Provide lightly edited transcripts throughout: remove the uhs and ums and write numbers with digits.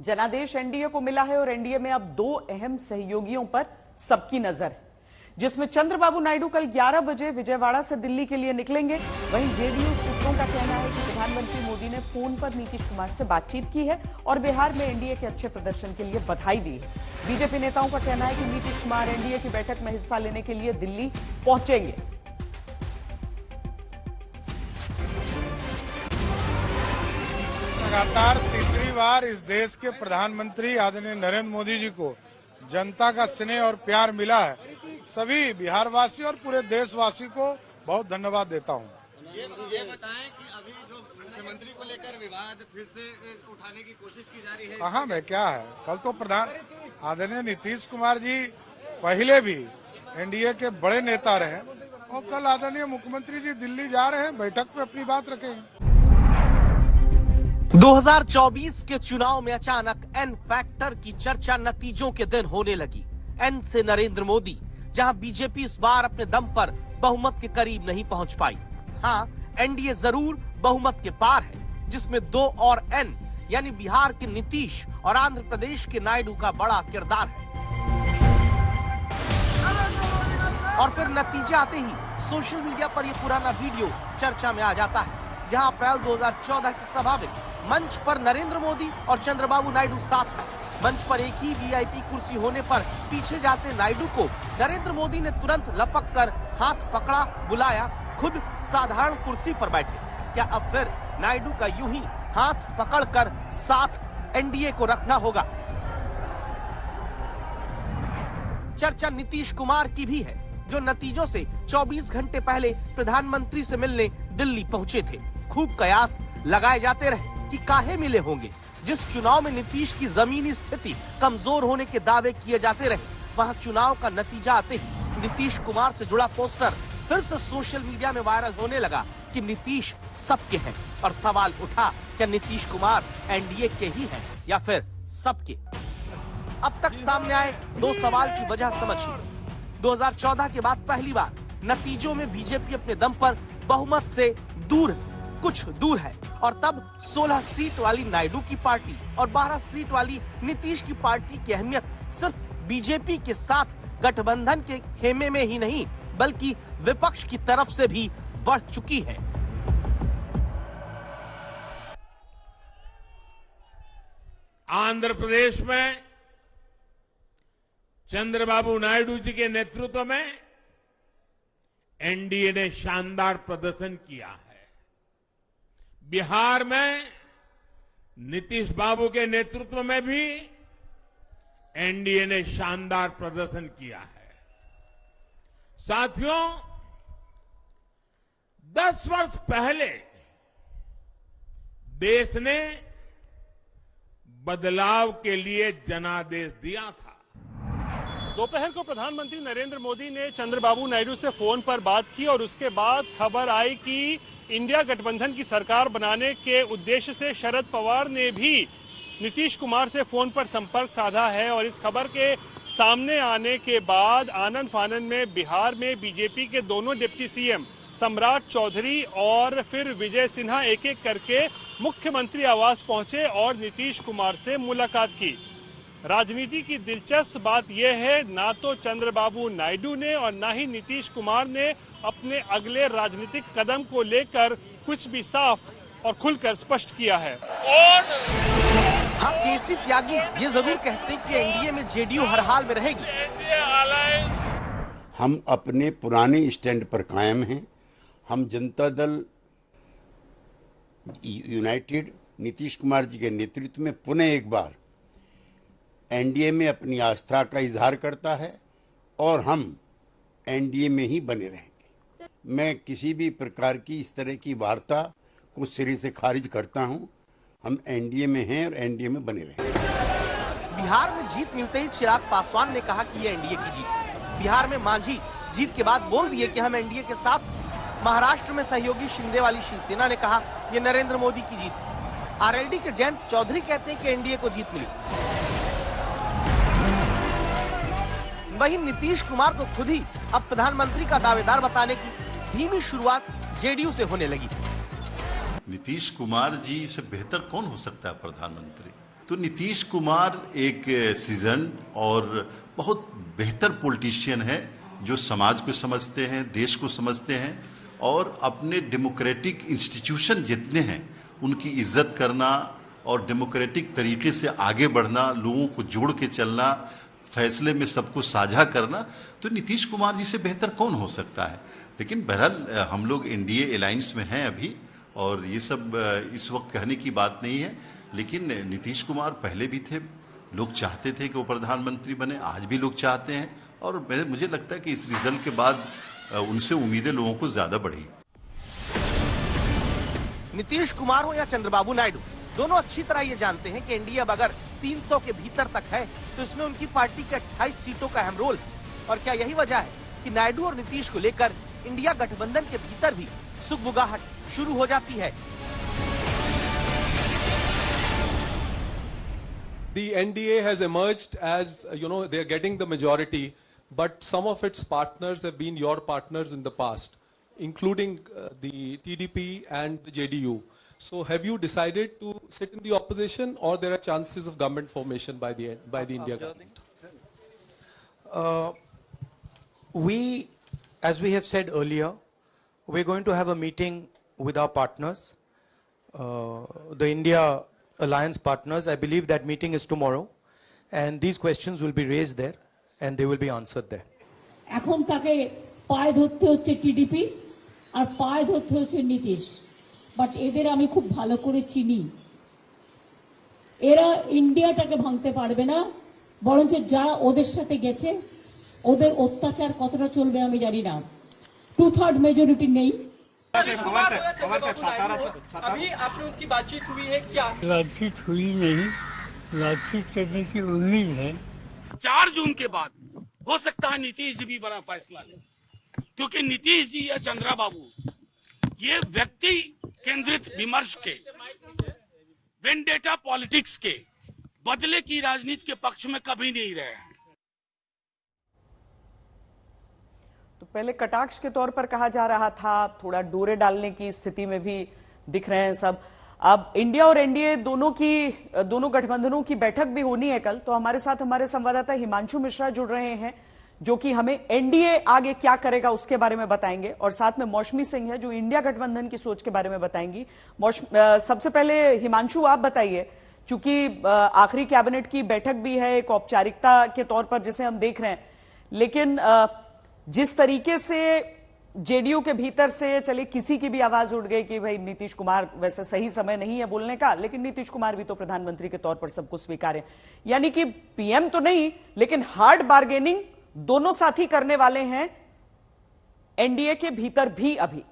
जनादेश एनडीए को मिला है और एनडीए में अब दो अहम सहयोगियों पर सबकी नजर है, जिसमें चंद्रबाबू नायडू कल 11 बजे विजयवाड़ा से दिल्ली के लिए निकलेंगे। वहीं जेडीयू सूत्रों का कहना है कि प्रधानमंत्री मोदी ने फोन पर नीतीश कुमार से बातचीत की है और बिहार में एनडीए के अच्छे प्रदर्शन के लिए बधाई दी है। बीजेपी नेताओं का कहना है कि नीतीश कुमार एनडीए की बैठक में हिस्सा लेने के लिए दिल्ली पहुंचेंगे। लगातार तीसरी बार इस देश के प्रधानमंत्री आदरणीय नरेंद्र मोदी जी को जनता का स्नेह और प्यार मिला है। सभी बिहारवासी और पूरे देशवासी को बहुत धन्यवाद देता हूं। ये बताएं कि अभी जो मुख्यमंत्री को लेकर विवाद फिर से उठाने की कोशिश की जा रही है। कहाँ में क्या है, कल तो प्रधान आदरणीय नीतीश कुमार जी पहले भी एनडीए के बड़े नेता रहे और कल आदरणीय मुख्यमंत्री जी दिल्ली जा रहे हैं, बैठक में अपनी बात रखेंगे। 2024 के चुनाव में अचानक एन फैक्टर की चर्चा नतीजों के दिन होने लगी। एन से नरेंद्र मोदी, जहां बीजेपी इस बार अपने दम पर बहुमत के करीब नहीं पहुंच पाई। हाँ, एनडीए जरूर बहुमत के पार है, जिसमें दो और एन यानी बिहार के नीतीश और आंध्र प्रदेश के नायडू का बड़ा किरदार है। और फिर नतीजे आते ही सोशल मीडिया पर यह पुराना वीडियो चर्चा में आ जाता है, जहां अप्रैल 2014 की सभा में मंच पर नरेंद्र मोदी और चंद्रबाबू नायडू साथ हैं। मंच पर एक ही वीआईपी कुर्सी होने पर पीछे जाते नायडू को नरेंद्र मोदी ने तुरंत लपक कर हाथ पकड़ा, बुलाया, खुद साधारण कुर्सी पर बैठे। क्या अब फिर नायडू का यूं ही हाथ पकड़कर साथ एनडीए को रखना होगा? चर्चा नीतीश कुमार की भी है, जो नतीजों से 24 घंटे पहले प्रधानमंत्री से मिलने दिल्ली पहुंचे थे। खूब कयास लगाए जाते रहे कि काहे मिले होंगे। जिस चुनाव में नीतीश की जमीनी स्थिति कमजोर होने के दावे किए जाते रहे, वहां चुनाव का नतीजा आते ही नीतीश कुमार से जुड़ा पोस्टर फिर से सोशल मीडिया में वायरल होने लगा कि नीतीश सबके हैं। और सवाल उठा, क्या नीतीश कुमार एनडीए के ही हैं या फिर सबके? अब तक सामने आए दो सवाल की वजह समझिए। 2014 के बाद पहली बार नतीजों में बीजेपी अपने दम पर बहुमत से कुछ दूर है, और तब 16 सीट वाली नायडू की पार्टी और 12 सीट वाली नीतीश की पार्टी की अहमियत सिर्फ बीजेपी के साथ गठबंधन के खेमे में ही नहीं, बल्कि विपक्ष की तरफ से भी बढ़ चुकी है। आंध्र प्रदेश में चंद्रबाबू नायडू जी के नेतृत्व में एनडीए ने शानदार प्रदर्शन किया है। बिहार में नीतीश बाबू के नेतृत्व में भी एनडीए ने शानदार प्रदर्शन किया है। साथियों, 10 वर्ष पहले देश ने बदलाव के लिए जनादेश दिया था। दोपहर को प्रधानमंत्री नरेंद्र मोदी ने चंद्रबाबू नायडू से फोन पर बात की और उसके बाद खबर आई कि इंडिया गठबंधन की सरकार बनाने के उद्देश्य से शरद पवार ने भी नीतीश कुमार से फोन पर संपर्क साधा है। और इस खबर के सामने आने के बाद आनन फानन में बिहार में बीजेपी के दोनों डिप्टी सीएम सम्राट चौधरी और फिर विजय सिन्हा एक एक करके मुख्यमंत्री आवास पहुंचे और नीतीश कुमार से मुलाकात की। राजनीति की दिलचस्प बात यह है, ना तो चंद्रबाबू नायडू ने और ना ही नीतीश कुमार ने अपने अगले राजनीतिक कदम को लेकर कुछ भी साफ और खुलकर स्पष्ट किया है। हाँ, केसी त्यागी ये जरूर कहते हैं कि एनडीए में जेडीयू हर हाल में रहेगी। हम अपने पुराने स्टैंड पर कायम हैं। हम जनता दल यूनाइटेड नीतीश कुमार जी के नेतृत्व में पुनः एक बार एनडीए में अपनी आस्था का इजहार करता है और हम एनडीए में ही बने रहेंगे। मैं किसी भी प्रकार की इस तरह की वार्ता को सिरे से खारिज करता हूं। हम एनडीए में हैं और एनडीए में बने रहेंगे। बिहार में जीत मिलते ही चिराग पासवान ने कहा कि ये एनडीए की जीत। बिहार में मांझी जीत के बाद बोल दिए कि हम एनडीए के साथ। महाराष्ट्र में सहयोगी शिंदे वाली शिवसेना ने कहा ये नरेंद्र मोदी की जीत। आरएलडी के जयंत चौधरी कहते हैं कि एनडीए को जीत मिली। वहीं नीतीश कुमार को खुद ही अब प्रधानमंत्री का दावेदार बताने की धीमी शुरुआत जेडीयू से होने लगी। नीतीश कुमार जी से बेहतर कौन हो सकता है प्रधानमंत्री? तो नीतीश कुमार एक सीजन और बहुत बेहतर पॉलिटिशियन है, जो समाज को समझते हैं, देश को समझते हैं और अपने डेमोक्रेटिक इंस्टीट्यूशन जितने हैं उनकी इज्जत करना और डेमोक्रेटिक तरीके से आगे बढ़ना, लोगों को जोड़ के चलना, फैसले में सबको साझा करना, तो नीतीश कुमार जी से बेहतर कौन हो सकता है। लेकिन बहरहाल हम लोग एनडीए अलायंस में हैं अभी, और ये सब इस वक्त कहने की बात नहीं है। लेकिन नीतीश कुमार पहले भी थे, लोग चाहते थे कि वो प्रधानमंत्री बने, आज भी लोग चाहते हैं, और मुझे लगता है कि इस रिजल्ट के बाद उनसे उम्मीदें लोगों को ज्यादा बढ़ी। नीतीश कुमार हो या चंद्रबाबू नायडू, दोनों अच्छी तरह ये जानते हैं कि एनडीए अब अगर 300 के भीतर तक है तो इसमें उनकी पार्टी के 28 सीटों का अहम रोल है। और क्या यही वजह है कि नायडू और नीतीश को लेकर इंडिया गठबंधन के भीतर भी सुगबुगाहट शुरू हो जाती है। The NDA has emerged as, they are getting the majority, but some of its partners have been your partners in the past, including the TDP and the JDU. So have you decided to sit in the opposition, or there are chances of government formation by the India government? As we have said earlier, we're going to have a meeting with our partners, the India Alliance partners. I believe that meeting is tomorrow, and these questions will be raised there and they will be answered there. এখন তাকে পায়ে ধরতে হচ্ছে TDP আর পায়ে ধরতে হচ্ছে Nitish, but এদের আমি খুব ভালো করে চিনি। এরা ইন্ডিয়াটাকে ভাঙতে পারবে না, বরঞ্চ যারা ওদের সাথে গেছে ওদের অত্যাচার কতটা চলবে আমি জানি না। 2/3 মেজরিটি নেই। अभी आपने उनकी बातचीत हुई है क्या? बातचीत हुई नहीं, बातचीत करने की उम्मीद है। 4 जून के बाद हो सकता है नीतीश जी भी बड़ा फैसला ले, क्योंकि नीतीश जी या चंद्रबाबू ये व्यक्ति केंद्रित विमर्श के, वेंडेटा पॉलिटिक्स के, बदले की राजनीति के पक्ष में कभी नहीं रहे हैं। तो पहले कटाक्ष के तौर पर कहा जा रहा था, थोड़ा डोरे डालने की स्थिति में भी दिख रहे हैं सब। अब इंडिया और एनडीए दोनों गठबंधनों की बैठक भी होनी है कल, तो हमारे साथ हमारे संवाददाता हिमांशु मिश्रा जुड़ रहे हैं, जो कि हमें एनडीए आगे क्या करेगा उसके बारे में बताएंगे, और साथ में मौसमी सिंह है जो इंडिया गठबंधन की सोच के बारे में बताएंगी। सबसे पहले हिमांशु आप बताइए, चूंकि आखिरी कैबिनेट की बैठक भी है, एक औपचारिकता के तौर पर जिसे हम देख रहे हैं, लेकिन जिस तरीके से जेडीयू के भीतर से चले किसी की भी आवाज उठ गई कि भाई नीतीश कुमार, वैसे सही समय नहीं है बोलने का, लेकिन नीतीश कुमार भी तो प्रधानमंत्री के तौर पर सबको स्वीकार है, यानी कि पीएम तो नहीं लेकिन हार्ड बार्गेनिंग दोनों साथी करने वाले हैं एनडीए के भीतर भी अभी।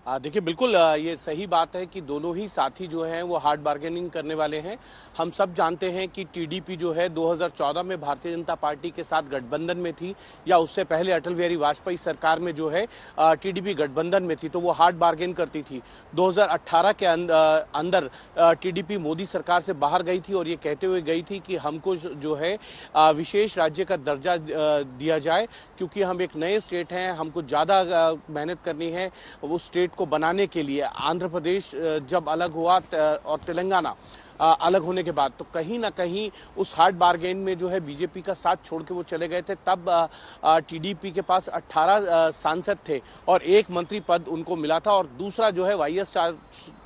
देखिए बिल्कुल ये सही बात है कि दोनों ही साथी जो हैं वो हार्ड बार्गेनिंग करने वाले हैं। हम सब जानते हैं कि टीडीपी जो है 2014 में भारतीय जनता पार्टी के साथ गठबंधन में थी, या उससे पहले अटल बिहारी वाजपेयी सरकार में जो है टीडीपी गठबंधन में थी, तो वो हार्ड बार्गेन करती थी। 2018 के अंदर टीडीपी मोदी सरकार से बाहर गई थी और ये कहते हुए गई थी कि हमको जो है विशेष राज्य का दर्जा दिया जाए, क्योंकि हम एक नए स्टेट हैं, हमको ज़्यादा मेहनत करनी है वो स्टेट को बनाने के लिए। आंध्र प्रदेश जब अलग हुआ और तेलंगाना अलग होने के बाद, तो कहीं ना कहीं उस हार्ड बार्गेन में जो है बीजेपी का साथ छोड़ के वो चले गए थे। तब टीडीपी के पास 18 सांसद थे और 1 मंत्री पद उनको मिला था, और दूसरा जो है वाईएस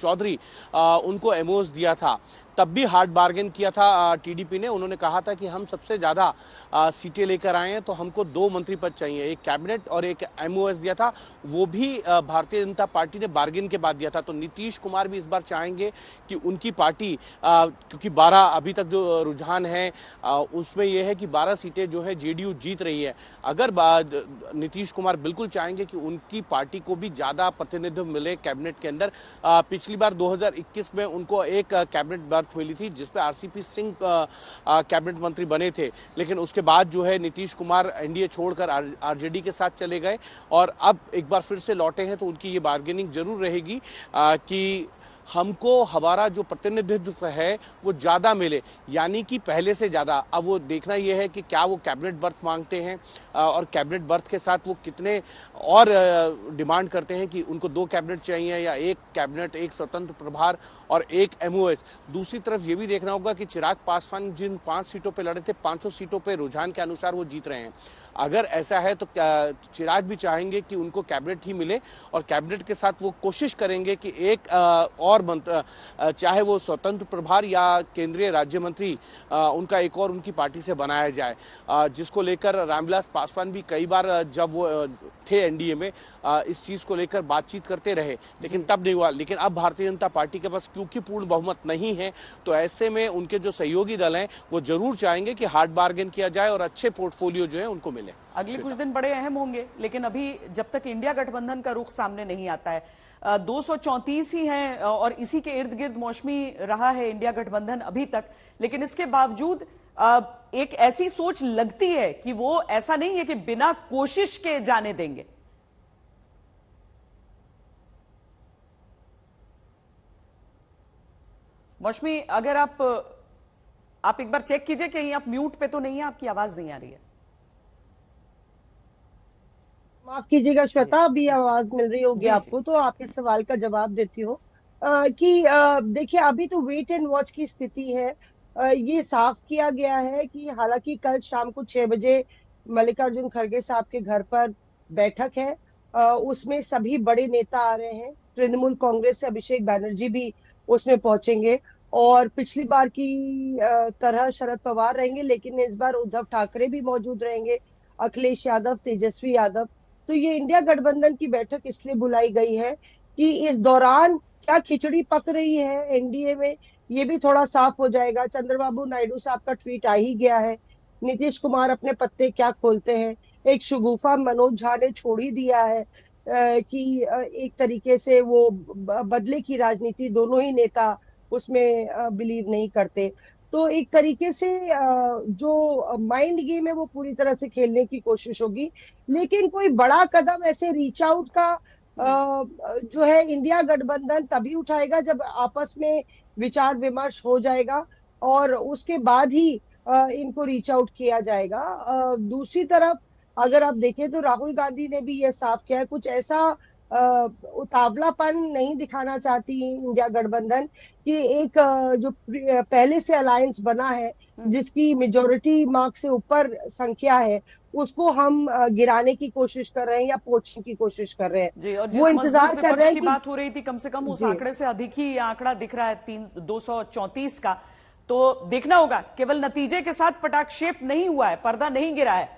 चौधरी उनको एमओएस दिया था। तब भी हार्ड बार्गेन किया था टीडीपी ने। उन्होंने कहा था कि हम सबसे ज़्यादा सीटें लेकर आए हैं तो हमको 2 मंत्री पद चाहिए, एक कैबिनेट और एक एमओएस दिया था, वो भी भारतीय जनता पार्टी ने बार्गेन के बाद दिया था। तो नीतीश कुमार भी इस बार चाहेंगे कि उनकी पार्टी, क्योंकि 12 अभी तक जो रुझान है उसमें यह है कि 12 सीटें जो है जेडीयू जीत रही है। अगर नीतीश कुमार बिल्कुल चाहेंगे कि उनकी पार्टी को भी ज़्यादा प्रतिनिधित्व मिले कैबिनेट के अंदर। पिछली बार 2021 में उनको एक कैबिनेट मिली थी जिसपे आरसीपी सिंह कैबिनेट मंत्री बने थे, लेकिन उसके बाद जो है नीतीश कुमार एनडीए छोड़कर आरजेडी के साथ चले गए और अब एक बार फिर से लौटे हैं। तो उनकी ये बार्गेनिंग जरूर रहेगी कि हमको हमारा जो प्रतिनिधित्व है वो ज्यादा मिले, यानी कि पहले से ज्यादा। अब वो देखना ये है कि क्या वो कैबिनेट बर्थ मांगते हैं और कैबिनेट बर्थ के साथ वो कितने और डिमांड करते हैं कि उनको 2 कैबिनेट चाहिए या 1 कैबिनेट, 1 स्वतंत्र प्रभार और 1 MOS। दूसरी तरफ ये भी देखना होगा कि चिराग पासवान जिन 5 सीटों पे लड़े थे, 500 सीटों पे रुझान के अनुसार वो जीत रहे हैं। अगर ऐसा है तो चिराग भी चाहेंगे कि उनको कैबिनेट ही मिले और कैबिनेट के साथ वो कोशिश करेंगे कि एक और मंत्र, चाहे वो स्वतंत्र प्रभार या केंद्रीय राज्य मंत्री, उनका एक और उनकी पार्टी से बनाया जाए, जिसको लेकर रामविलास पासवान भी कई बार जब वो थे एनडीए में इस चीज को लेकर बातचीत करते रहे, लेकिन तब नहीं हुआ। लेकिन अब भारतीय जनता पार्टी के पास क्योंकि पूर्ण बहुमत नहीं है, तो ऐसे में उनके जो सहयोगी दल हैं वो जरूर चाहेंगे कि हार्ड बार्गेन किया जाए और अच्छे पोर्टफोलियो जो है उनको मिले। अगले कुछ दिन बड़े अहम होंगे, लेकिन अभी जब तक इंडिया गठबंधन का रुख सामने नहीं आता है, 234 ही हैं और इसी के इर्द गिर्द मौसमी रहा है इंडिया गठबंधन अभी तक। लेकिन इसके बावजूद एक ऐसी सोच लगती है कि वो ऐसा नहीं है कि बिना कोशिश के जाने देंगे। मौसमी, अगर आप एक बार चेक कीजिए कहीं आप म्यूट पे तो नहीं है, आपकी आवाज नहीं आ रही है। माफ कीजिएगा श्वेता, अभी आवाज मिल रही होगी आपको, तो आपके सवाल का जवाब देती हूँ कि देखिए अभी तो वेट एंड वॉच की स्थिति है। ये साफ किया गया है कि हालांकि कल शाम को 6 बजे मल्लिकार्जुन खड़गे साहब के घर पर बैठक है, उसमें सभी बड़े नेता आ रहे हैं। तृणमूल कांग्रेस से अभिषेक बैनर्जी भी उसमें पहुंचेंगे और पिछली बार की तरह शरद पवार रहेंगे, लेकिन इस बार उद्धव ठाकरे भी मौजूद रहेंगे, अखिलेश यादव, तेजस्वी यादव। तो ये इंडिया गठबंधन की बैठक इसलिए बुलाई गई है कि इस दौरान क्या खिचड़ी पक रही है एनडीए में, ये भी थोड़ा साफ हो जाएगा। चंद्रबाबू नायडू साहब का ट्वीट आ ही गया है, नीतीश कुमार अपने पत्ते क्या खोलते हैं। एक शगुफा मनोज झा ने छोड़ ही दिया है कि एक तरीके से वो बदले की राजनीति, दोनों ही नेता उसमें बिलीव नहीं करते। तो एक तरीके से जो माइंड गेम है वो पूरी तरह से खेलने की कोशिश होगी, लेकिन कोई बड़ा कदम ऐसे रीच आउट का जो है इंडिया गठबंधन तभी उठाएगा जब आपस में विचार विमर्श हो जाएगा और उसके बाद ही इनको रीच आउट किया जाएगा। दूसरी तरफ अगर आप देखें तो राहुल गांधी ने भी ये साफ किया है, कुछ ऐसा उतावलापन नहीं दिखाना चाहती इंडिया गठबंधन कि एक जो पहले से अलायंस बना है जिसकी मेजोरिटी मार्क से ऊपर संख्या है, उसको हम गिराने की कोशिश कर रहे हैं या पोछने की कोशिश कर रहे हैं जी। और वो इंतजार कर रहे हैं कि बात हो रही थी, कम से कम उस आंकड़े से अधिक ही आंकड़ा दिख रहा है 234 का। तो देखना होगा, केवल नतीजे के साथ पटाक्षेप नहीं हुआ है, पर्दा नहीं गिरा है,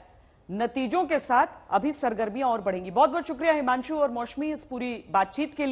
नतीजों के साथ अभी सरगर्मियां और बढ़ेंगी। बहुत बहुत शुक्रिया हिमांशु और मौसमी इस पूरी बातचीत के लिए।